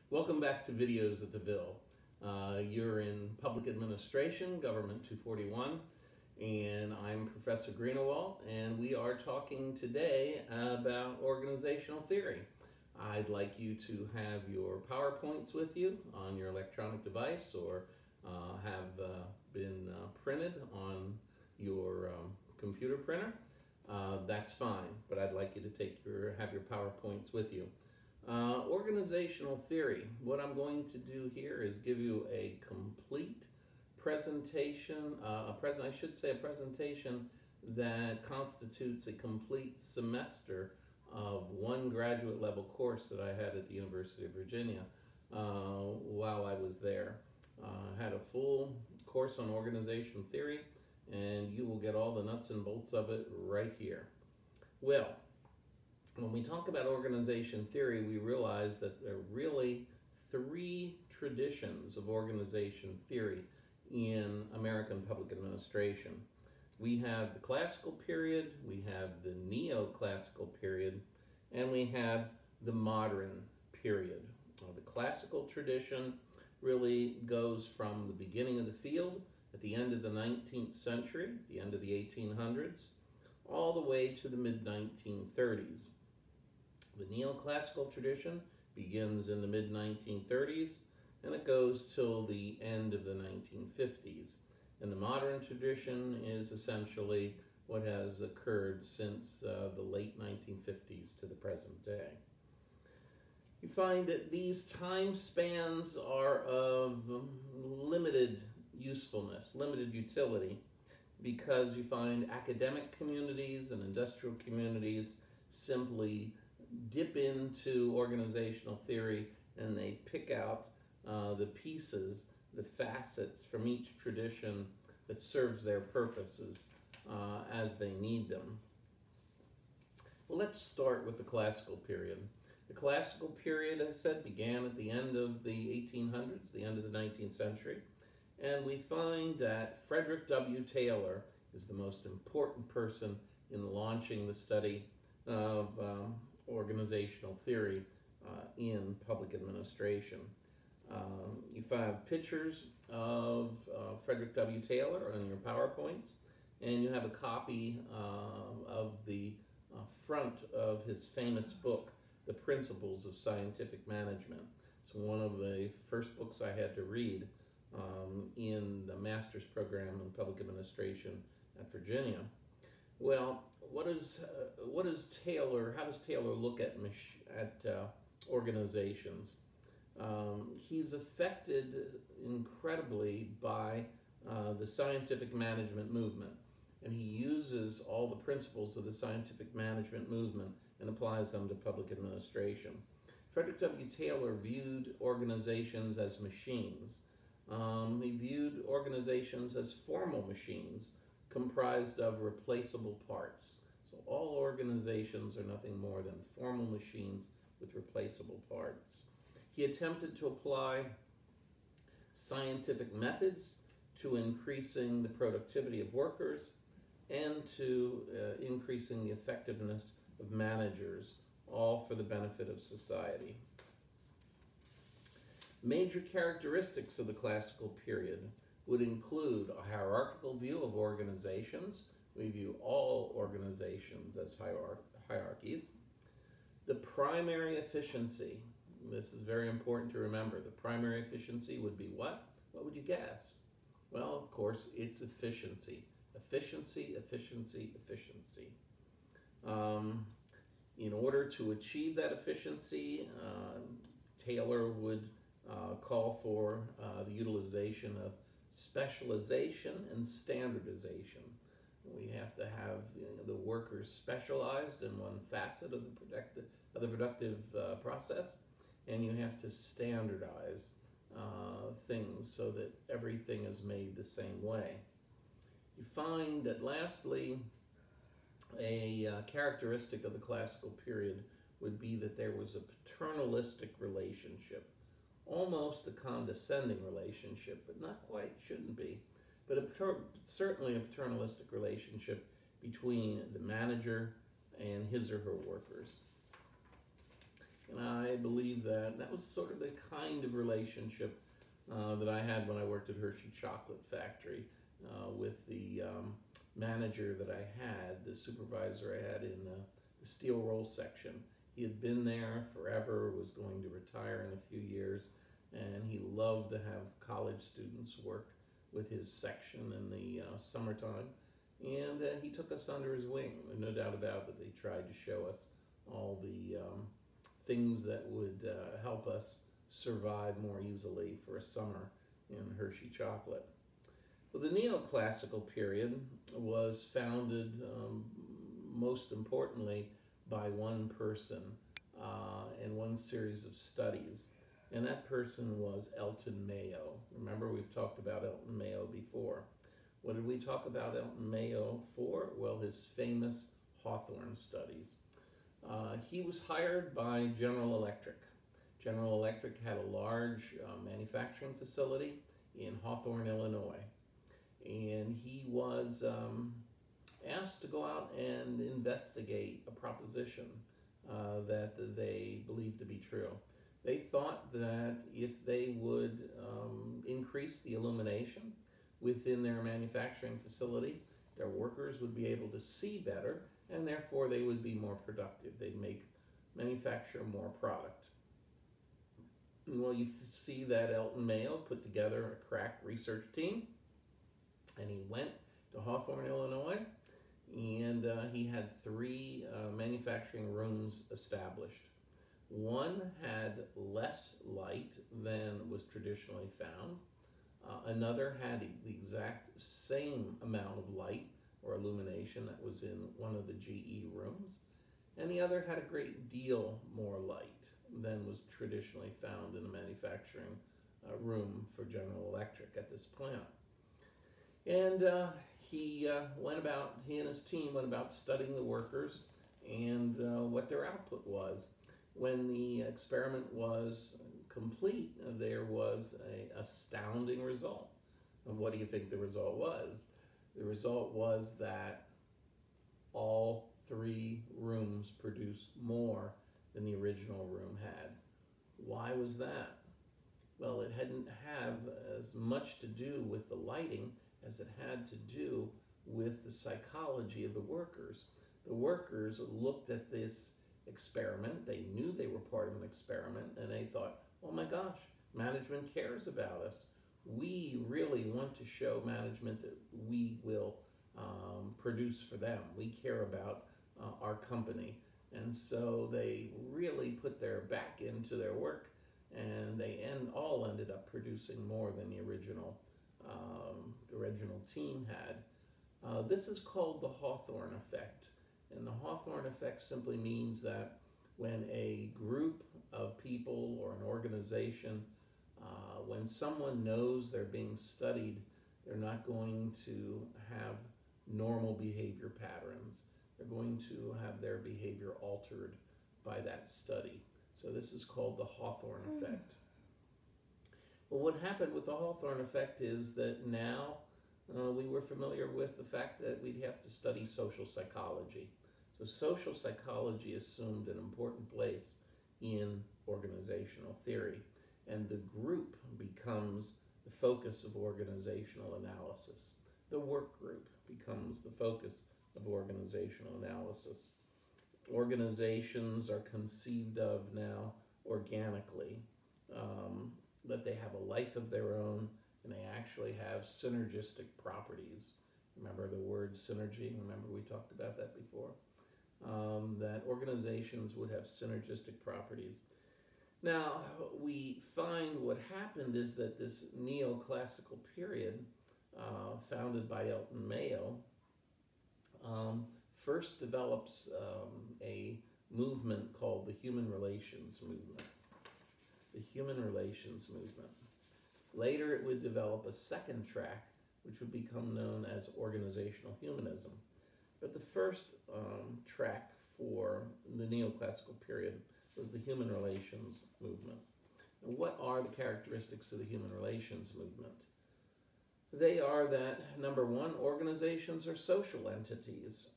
Welcome back to Videos at the Ville. You're in Public Administration, Government 241, and I'm Professor Greenewalt, and we are talking today about organizational theory. I'd like you to have your PowerPoints with you on your electronic device or have been printed on your computer printer. That's fine, but I'd like you to have your PowerPoints with you. Organizational theory. What I'm going to do here is give you a complete presentation, a presentation that constitutes a complete semester of one graduate level course that I had at the University of Virginia while I was there. I had a full course on organization theory, and you will get all the nuts and bolts of it right here. Well, when we talk about organization theory, we realize that there are really three traditions of organization theory in American public administration. We have the classical period, we have the neoclassical period, and we have the modern period. The classical tradition really goes from the beginning of the field at the end of the 19th century, the end of the 1800s, all the way to the mid-1930s. The neoclassical tradition begins in the mid-1930s and it goes till the end of the 1950s. And the modern tradition is essentially what has occurred since the late 1950s to the present day. You find that these time spans are of limited usefulness, limited utility, because you find academic communities and industrial communities simply dip into organizational theory and they pick out the pieces, the facets from each tradition that serves their purposes as they need them. Well, let's start with the classical period. The classical period, as I said, began at the end of the 1800s, the end of the 19th century, and we find that Frederick W. Taylor is the most important person in launching the study of organizational theory in public administration. You find pictures of Frederick W. Taylor on your PowerPoints, and you have a copy of the front of his famous book, The Principles of Scientific Management. It's one of the first books I had to read in the master's program in public administration at Virginia. Well, how does Taylor look at organizations? He's affected incredibly by the scientific management movement, and he uses all the principles of the scientific management movement and applies them to public administration. Frederick W. Taylor viewed organizations as machines. He viewed organizations as formal machines comprised of replaceable parts. So all organizations are nothing more than formal machines with replaceable parts. He attempted to apply scientific methods to increasing the productivity of workers and to increasing the effectiveness of managers, all for the benefit of society. Major characteristics of the classical period would include a hierarchical view of organizations. We view all organizations as hierarchies. The primary efficiency, this is very important to remember, the primary efficiency would be what? What would you guess? Well, of course, it's efficiency. Efficiency, efficiency, efficiency. In order to achieve that efficiency, Taylor would call for the utilization of specialization and standardization. We have to have the workers specialized in one facet of the productive process, and you have to standardize things so that everything is made the same way. You find that lastly, a characteristic of the classical period would be that there was a paternalistic relationship, almost a condescending relationship, but not quite, shouldn't be, but certainly a paternalistic relationship between the manager and his or her workers. And I believe that was sort of the kind of relationship that I had when I worked at Hershey Chocolate Factory with the manager that I had, the supervisor I had in the steel roll section. He had been there forever, was going to retire in a few years, and he loved to have college students work with his section in the summertime. And he took us under his wing. No doubt about it. He tried to show us all the things that would help us survive more easily for a summer in Hershey Chocolate. Well, the neoclassical period was founded most importantly by one person and one series of studies. And that person was Elton Mayo. Remember, we've talked about Elton Mayo before. What did we talk about Elton Mayo for? Well, his famous Hawthorne studies. He was hired by General Electric. General Electric had a large manufacturing facility in Hawthorne, Illinois. And he was asked to go out and investigate a proposition that they believed to be true. They thought that if they would increase the illumination within their manufacturing facility, their workers would be able to see better, and therefore they would be more productive. They'd manufacture more product. Well, you see that Elton Mayo put together a crack research team, and he went to Hawthorne, Illinois, and he had 3 manufacturing rooms established. One had less light than was traditionally found. Another had the exact same amount of light or illumination that was in one of the GE rooms, and the other had a great deal more light than was traditionally found in a manufacturing room for General Electric at this plant. And he and his team went about studying the workers and what their output was. When the experiment was complete, there was an astounding result. And what do you think the result was? The result was that all 3 rooms produced more than the original room had. Why was that? Well, it hadn't have as much to do with the lighting as it had to do with the psychology of the workers. The workers looked at this experiment, they knew they were part of an experiment, and they thought, oh my gosh, management cares about us. We really want to show management that we will produce for them. We care about our company. And so they really put their back into their work, and they all ended up producing more than the original team had. This is called the Hawthorne effect. And the Hawthorne effect simply means that when a group of people or an organization, when someone knows they're being studied, they're not going to have normal behavior patterns. They're going to have their behavior altered by that study. So this is called the Hawthorne effect. Well, what happened with the Hawthorne effect is that now we were familiar with the fact that we'd have to study social psychology. So social psychology assumed an important place in organizational theory, and the group becomes the focus of organizational analysis. The work group becomes the focus of organizational analysis. Organizations are conceived of now organically, that they have a life of their own, and they actually have synergistic properties. Remember the word synergy? Remember we talked about that before? That organizations would have synergistic properties. Now, we find what happened is that this neoclassical period, founded by Elton Mayo, first develops a movement called the Human Relations Movement. The Human Relations Movement. Later, it would develop a second track, which would become known as organizational humanism. But the first track for the neoclassical period was the Human Relations Movement. And what are the characteristics of the Human Relations Movement? They are that, number one, organizations are social entities.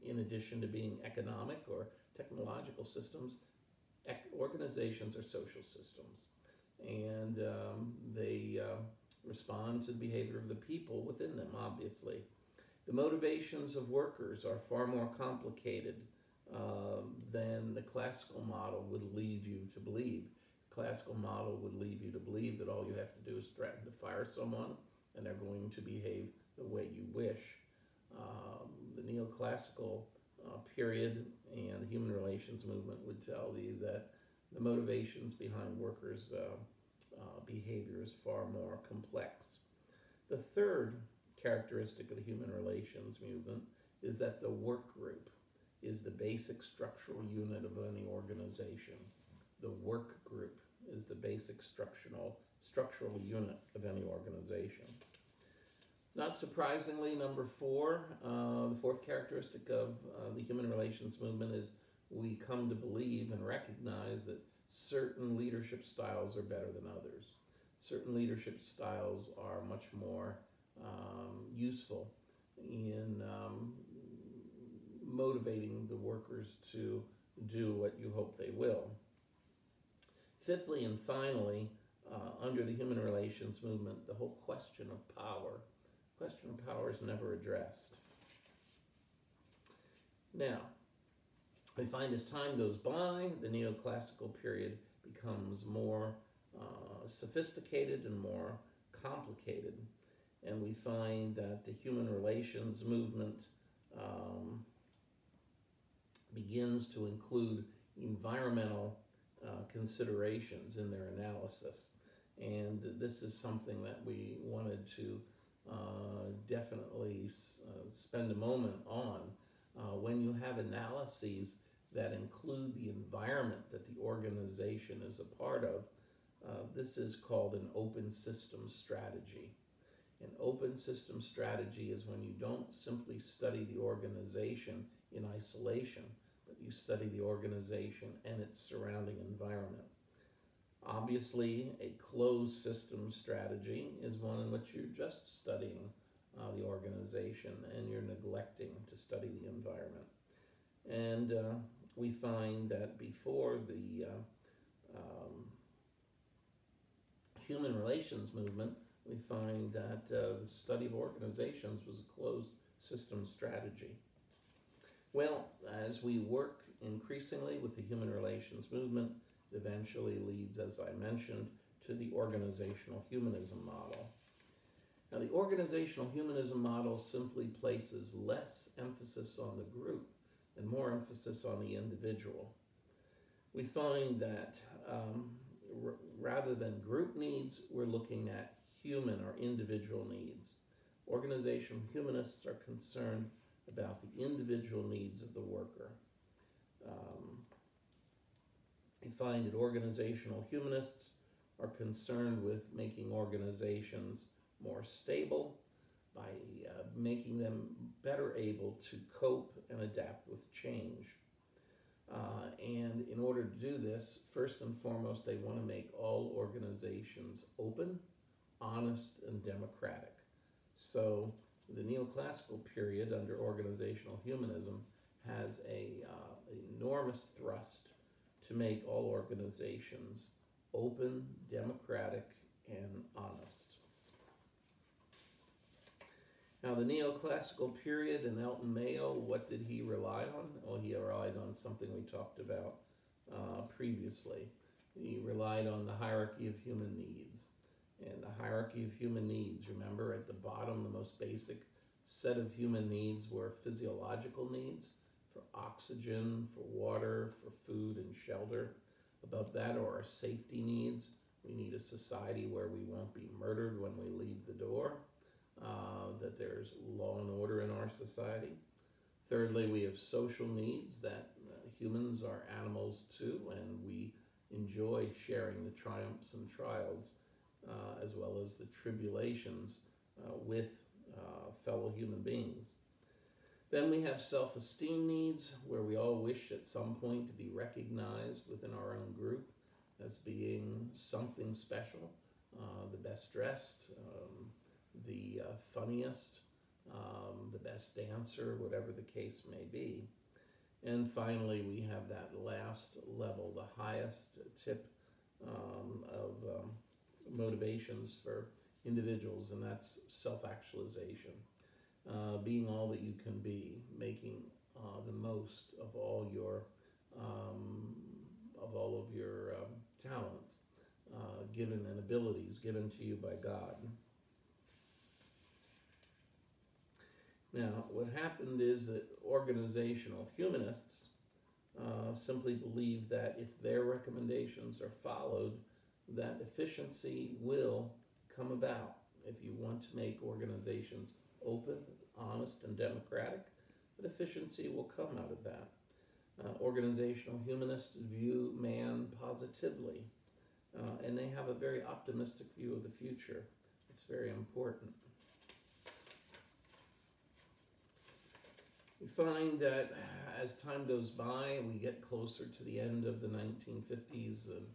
In addition to being economic or technological systems, organizations are social systems, and they respond to the behavior of the people within them, obviously. The motivations of workers are far more complicated than the classical model would lead you to believe. The classical model would lead you to believe that all you have to do is threaten to fire someone and they're going to behave the way you wish. The neoclassical period and the human relations movement would tell you that the motivations behind workers' behavior is far more complex. The third characteristic of the human relations movement is that the work group is the basic structural unit of any organization. The work group is the basic structural unit of any organization. Not surprisingly, number four, the fourth characteristic of the human relations movement is we come to believe and recognize that certain leadership styles are better than others. Certain leadership styles are much more useful in motivating the workers to do what you hope they will. Fifthly and finally, under the human relations movement, the whole question of power is never addressed. Now, we find as time goes by, the neoclassical period becomes more sophisticated and more complicated, and we find that the human relations movement begins to include environmental considerations in their analysis. And this is something that we wanted to definitely spend a moment on. When you have analyses that include the environment that the organization is a part of, this is called an open system strategy. An open system strategy is when you don't simply study the organization in isolation, but you study the organization and its surrounding environment. Obviously, a closed system strategy is one in which you're just studying the organization and you're neglecting to study the environment. And we find that before the human relations movement, we find that the study of organizations was a closed system strategy. Well, as we work increasingly with the human relations movement, it eventually leads, as I mentioned, to the organizational humanism model. Now, the organizational humanism model simply places less emphasis on the group and more emphasis on the individual. We find that rather than group needs, we're looking at human or individual needs. Organizational humanists are concerned about the individual needs of the worker. We find that organizational humanists are concerned with making organizations more stable by making them better able to cope and adapt with change. And in order to do this, first and foremost, they want to make all organizations open, honest, and democratic. So the neoclassical period under organizational humanism has an enormous thrust to make all organizations open, democratic, and honest. Now, the neoclassical period in Elton Mayo, what did he rely on? Well, he relied on something we talked about previously. He relied on the hierarchy of human needs. And the hierarchy of human needs, remember, at the bottom, the most basic set of human needs were physiological needs for oxygen, for water, for food and shelter. Above that are our safety needs. We need a society where we won't be murdered when we leave the door, that there's law and order in our society. Thirdly, we have social needs, that humans are animals too, and we enjoy sharing the triumphs and trials as well as the tribulations with fellow human beings. Then we have self-esteem needs, where we all wish at some point to be recognized within our own group as being something special, the best dressed, the funniest, the best dancer, whatever the case may be. And finally, we have that last level, the highest tip of motivations for individuals, and that's self-actualization. Being all that you can be, making the most um, of all of your talents, given and abilities given to you by God. Now, what happened is that organizational humanists simply believe that if their recommendations are followed, that efficiency will come about. If you want to make organizations open, honest, and democratic, that efficiency will come out of that. Organizational humanists view man positively, and they have a very optimistic view of the future. It's very important. We find that as time goes by and we get closer to the end of the 1950s and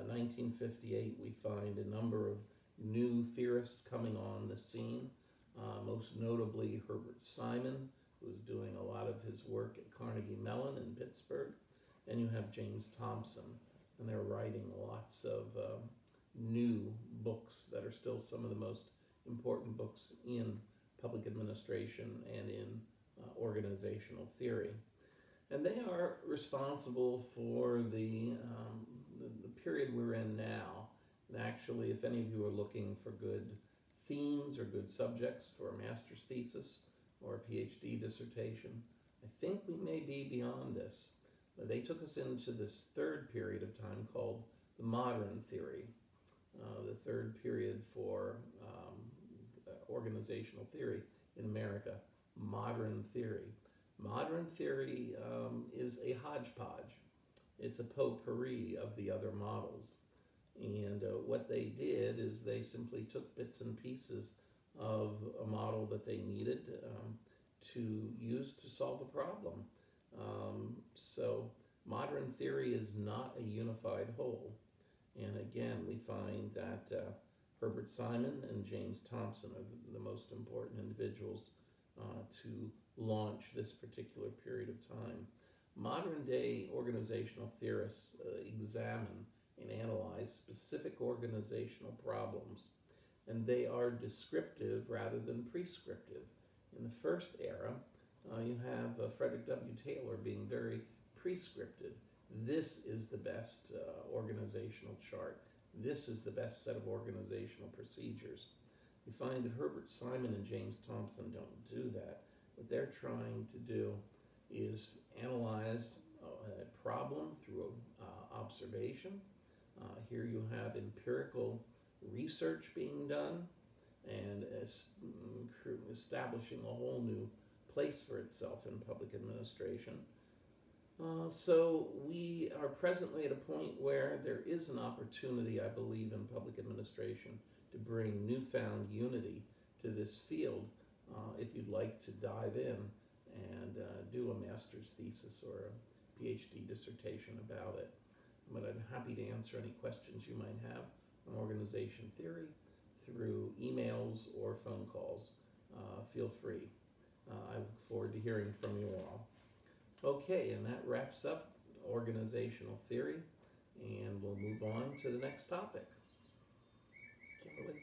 1958, we find a number of new theorists coming on the scene, most notably Herbert Simon, who is doing a lot of his work at Carnegie Mellon in Pittsburgh, and you have James Thompson, and they're writing lots of new books that are still some of the most important books in public administration and in organizational theory. And they are responsible for the period we're in now. And actually, if any of you are looking for good themes or good subjects for a master's thesis or a PhD dissertation, I think we may be beyond this. They took us into this third period of time called the modern theory, the third period for organizational theory in America. Modern theory. Modern theory is a hodgepodge. It's a potpourri of the other models. And what they did is they simply took bits and pieces of a model that they needed to use to solve a problem. So modern theory is not a unified whole. And again, we find that Herbert Simon and James Thompson are the most important individuals to launch this particular period of time. Modern day organizational theorists examine and analyze specific organizational problems, and they are descriptive rather than prescriptive. In the first era, you have Frederick W. Taylor being very prescriptive. This is the best organizational chart. This is the best set of organizational procedures. You find that Herbert Simon and James Thompson don't do that. What they're trying to do is analyze a problem through observation. Here you have empirical research being done and establishing a whole new place for itself in public administration. So we are presently at a point where there is an opportunity, I believe, in public administration to bring newfound unity to this field. If you'd like to dive in and do a master's thesis or a PhD dissertation about it. But I'm happy to answer any questions you might have on organization theory through emails or phone calls. Feel free. I look forward to hearing from you all. Okay, and that wraps up organizational theory, and we'll move on to the next topic. Kimberly?